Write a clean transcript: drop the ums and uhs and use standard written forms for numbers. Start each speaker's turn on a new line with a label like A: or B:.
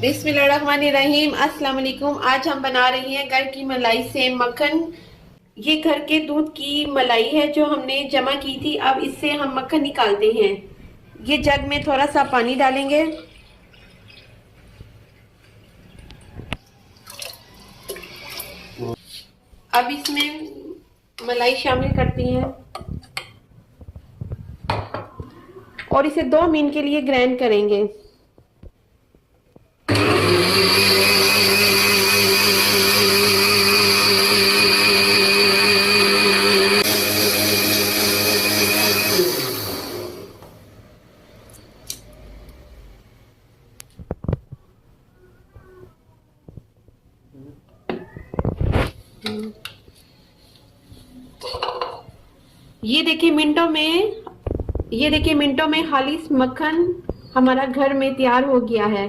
A: बिस्मिल्लाहिर्रहमानिर्रहीम। अस्सलाम वालेकुम। आज हम बना रही हैं घर की मलाई से मक्खन। ये घर के दूध की मलाई है जो हमने जमा की थी। अब इससे हम मक्खन निकालते हैं। ये जग में थोड़ा सा पानी डालेंगे। अब इसमें मलाई शामिल करती हैं और इसे 2 मिनट के लिए ग्राइंड करेंगे। ये देखिए मिनटों में खालिस मक्खन हमारा घर में तैयार हो गया है।